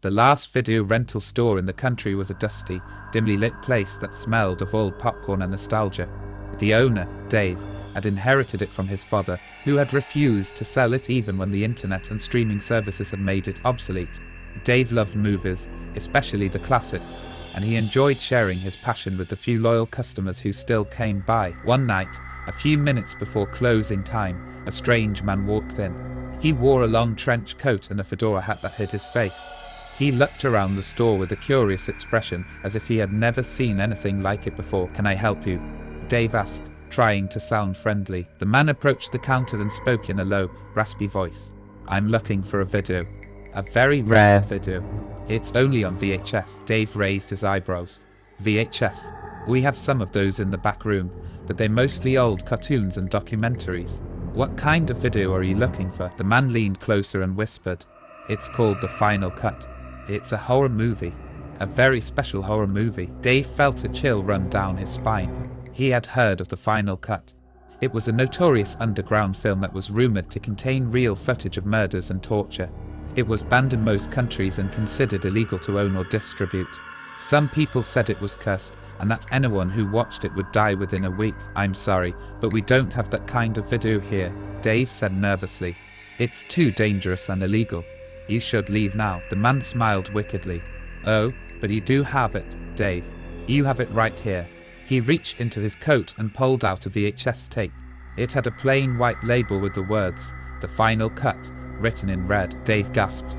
The last video rental store in the country was a dusty, dimly lit place that smelled of old popcorn and nostalgia. The owner, Dave, had inherited it from his father, who had refused to sell it even when the internet and streaming services had made it obsolete. Dave loved movies, especially the classics, and he enjoyed sharing his passion with the few loyal customers who still came by. One night, a few minutes before closing time, a strange man walked in. He wore a long trench coat and a fedora hat that hid his face. He looked around the store with a curious expression, as if he had never seen anything like it before. "Can I help you?" Dave asked, trying to sound friendly. The man approached the counter and spoke in a low, raspy voice. "I'm looking for a video. A very rare video. It's only on VHS." Dave raised his eyebrows. "VHS? We have some of those in the back room, but they're mostly old cartoons and documentaries. What kind of video are you looking for?" The man leaned closer and whispered, "It's called The Final Cut. It's a horror movie. A very special horror movie." Dave felt a chill run down his spine. He had heard of The Final Cut. It was a notorious underground film that was rumored to contain real footage of murders and torture. It was banned in most countries and considered illegal to own or distribute. Some people said it was cursed, and that anyone who watched it would die within a week. "I'm sorry, but we don't have that kind of video here," Dave said nervously. "It's too dangerous and illegal. You should leave now." The man smiled wickedly. "Oh, but you do have it, Dave. You have it right here." He reached into his coat and pulled out a VHS tape. It had a plain white label with the words, "The Final Cut," written in red. Dave gasped.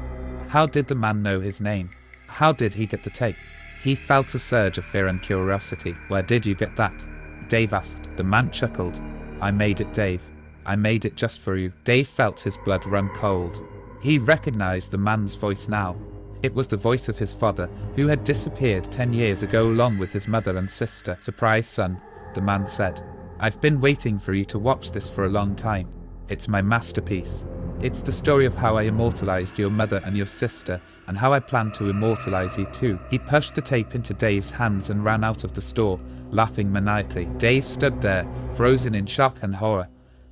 How did the man know his name? How did he get the tape? He felt a surge of fear and curiosity. "Where did you get that?" Dave asked. The man chuckled. "I made it, Dave. I made it just for you." Dave felt his blood run cold. He recognized the man's voice now. It was the voice of his father, who had disappeared 10 years ago along with his mother and sister. "Surprise, son," the man said. "I've been waiting for you to watch this for a long time. It's my masterpiece. It's the story of how I immortalized your mother and your sister, and how I plan to immortalize you too." He pushed the tape into Dave's hands and ran out of the store, laughing maniacally. Dave stood there, frozen in shock and horror,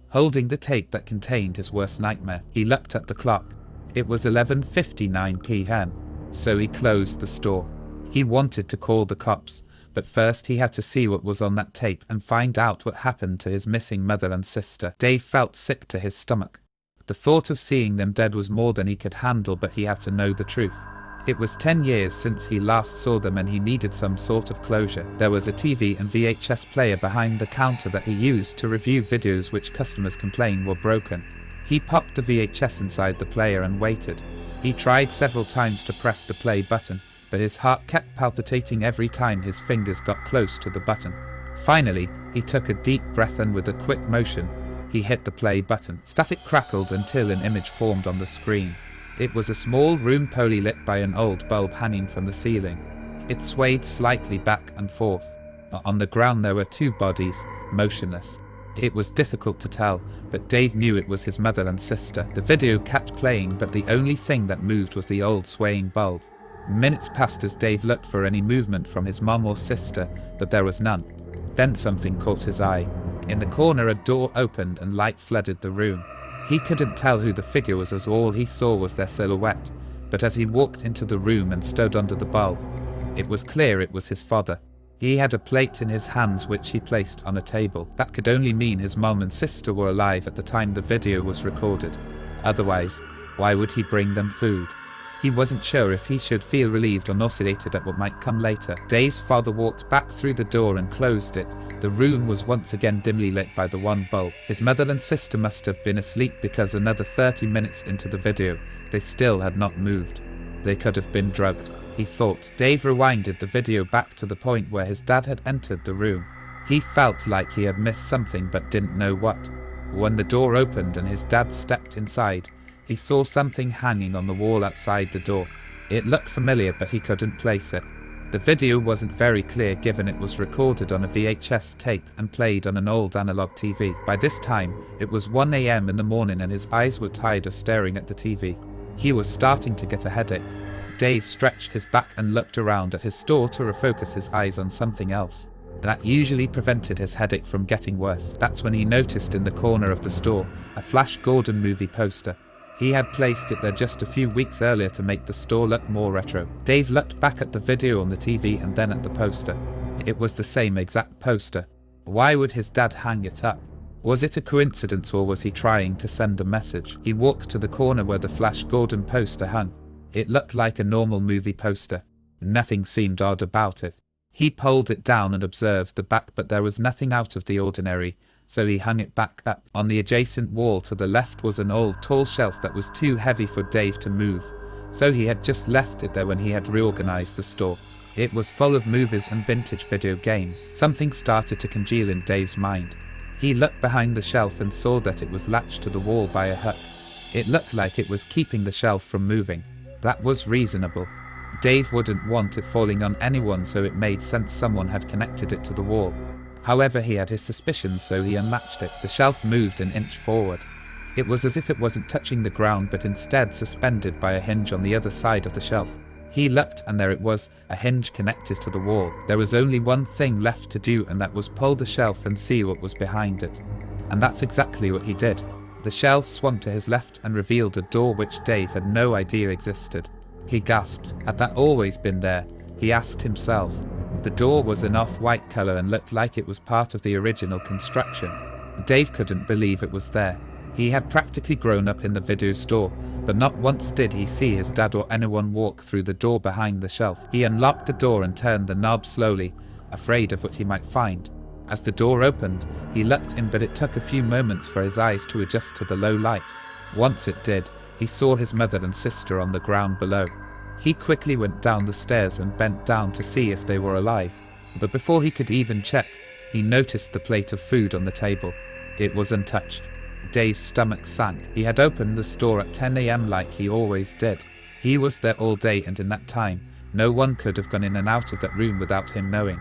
holding the tape that contained his worst nightmare. He looked at the clock. It was 11:59 p.m, so he closed the store. He wanted to call the cops, but first he had to see what was on that tape and find out what happened to his missing mother and sister. Dave felt sick to his stomach. The thought of seeing them dead was more than he could handle, but he had to know the truth. It was 10 years since he last saw them and he needed some sort of closure. There was a TV and VHS player behind the counter that he used to review videos which customers complained were broken. He popped the VHS inside the player and waited. He tried several times to press the play button, but his heart kept palpitating every time his fingers got close to the button. Finally, he took a deep breath and with a quick motion, he hit the play button. Static crackled until an image formed on the screen. It was a small room poorly lit by an old bulb hanging from the ceiling. It swayed slightly back and forth. On the ground there were two bodies, motionless. It was difficult to tell, but Dave knew it was his mother and sister. The video kept playing, but the only thing that moved was the old swaying bulb. Minutes passed as Dave looked for any movement from his mom or sister, but there was none. Then something caught his eye. In the corner a door opened and light flooded the room. He couldn't tell who the figure was as all he saw was their silhouette, but as he walked into the room and stood under the bulb, it was clear it was his father. He had a plate in his hands which he placed on a table. That could only mean his mom and sister were alive at the time the video was recorded. Otherwise, why would he bring them food? He wasn't sure if he should feel relieved or nauseated at what might come later. Dave's father walked back through the door and closed it. The room was once again dimly lit by the one bulb. His mother and sister must have been asleep because another 30 minutes into the video, they still had not moved. They could have been drugged, he thought. Dave rewinded the video back to the point where his dad had entered the room. He felt like he had missed something but didn't know what. When the door opened and his dad stepped inside, he saw something hanging on the wall outside the door. It looked familiar, but he couldn't place it. The video wasn't very clear given it was recorded on a VHS tape and played on an old analog TV. By this time, it was 1 a.m. in the morning and his eyes were tired of staring at the TV. He was starting to get a headache. Dave stretched his back and looked around at his store to refocus his eyes on something else. That usually prevented his headache from getting worse. That's when he noticed in the corner of the store a Flash Gordon movie poster. He had placed it there just a few weeks earlier to make the store look more retro. Dave looked back at the video on the TV and then at the poster. It was the same exact poster. Why would his dad hang it up? Was it a coincidence, or was he trying to send a message? He walked to the corner where the Flash Gordon poster hung. It looked like a normal movie poster. Nothing seemed odd about it. He pulled it down and observed the back, but there was nothing out of the ordinary, so he hung it back up. On the adjacent wall to the left was an old tall shelf that was too heavy for Dave to move, so he had just left it there when he had reorganized the store. It was full of movies and vintage video games. Something started to congeal in Dave's mind. He looked behind the shelf and saw that it was latched to the wall by a hook. It looked like it was keeping the shelf from moving. That was reasonable. Dave wouldn't want it falling on anyone, so it made sense someone had connected it to the wall. However, he had his suspicions, so he unlatched it. The shelf moved an inch forward. It was as if it wasn't touching the ground, but instead suspended by a hinge on the other side of the shelf. He looked, and there it was, a hinge connected to the wall. There was only one thing left to do, and that was pull the shelf and see what was behind it. And that's exactly what he did. The shelf swung to his left and revealed a door which Dave had no idea existed. He gasped. Had that always been there? He asked himself. The door was an off-white color and looked like it was part of the original construction. Dave couldn't believe it was there. He had practically grown up in the video store, but not once did he see his dad or anyone walk through the door behind the shelf. He unlocked the door and turned the knob slowly, afraid of what he might find. As the door opened, he looked in, but it took a few moments for his eyes to adjust to the low light. Once it did, he saw his mother and sister on the ground below. He quickly went down the stairs and bent down to see if they were alive. But before he could even check, he noticed the plate of food on the table. It was untouched. Dave's stomach sank. He had opened the store at 10 a.m. like he always did. He was there all day, and in that time, no one could have gone in and out of that room without him knowing.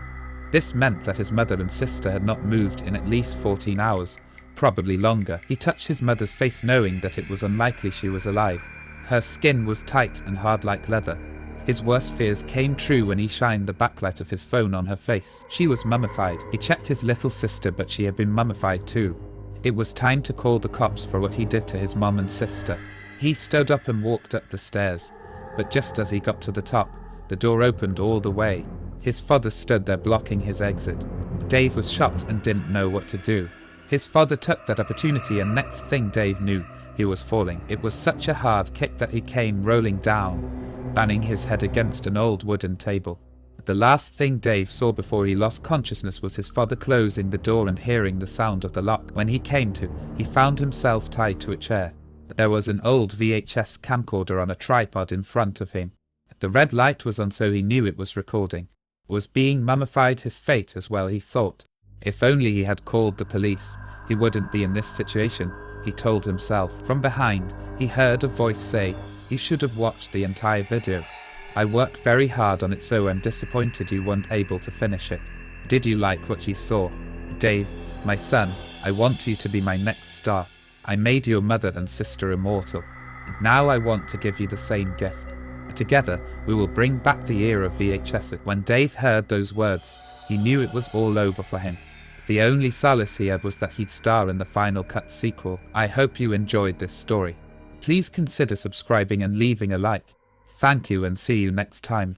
This meant that his mother and sister had not moved in at least 14 hours, probably longer. He touched his mother's face, knowing that it was unlikely she was alive. Her skin was tight and hard like leather. His worst fears came true when he shined the backlight of his phone on her face. She was mummified. He checked his little sister, but she had been mummified too. It was time to call the cops for what he did to his mom and sister. He stood up and walked up the stairs, but just as he got to the top, the door opened all the way. His father stood there blocking his exit. Dave was shocked and didn't know what to do. His father took that opportunity, and next thing Dave knew, he was falling. It was such a hard kick that he came rolling down, banging his head against an old wooden table. The last thing Dave saw before he lost consciousness was his father closing the door and hearing the sound of the lock. When he came to, he found himself tied to a chair. There was an old VHS camcorder on a tripod in front of him. The red light was on, so he knew it was recording. Was being mummified his fate as well, he thought. If only he had called the police, he wouldn't be in this situation, he told himself. From behind, he heard a voice say, "You should have watched the entire video. I worked very hard on it, so I'm disappointed you weren't able to finish it. Did you like what you saw? Dave, my son, I want you to be my next star. I made your mother and sister immortal. Now I want to give you the same gift. Together, we will bring back the era of VHS. When Dave heard those words, he knew it was all over for him. The only solace he had was that he'd star in the Final Cut sequel. I hope you enjoyed this story. Please consider subscribing and leaving a like. Thank you, and see you next time.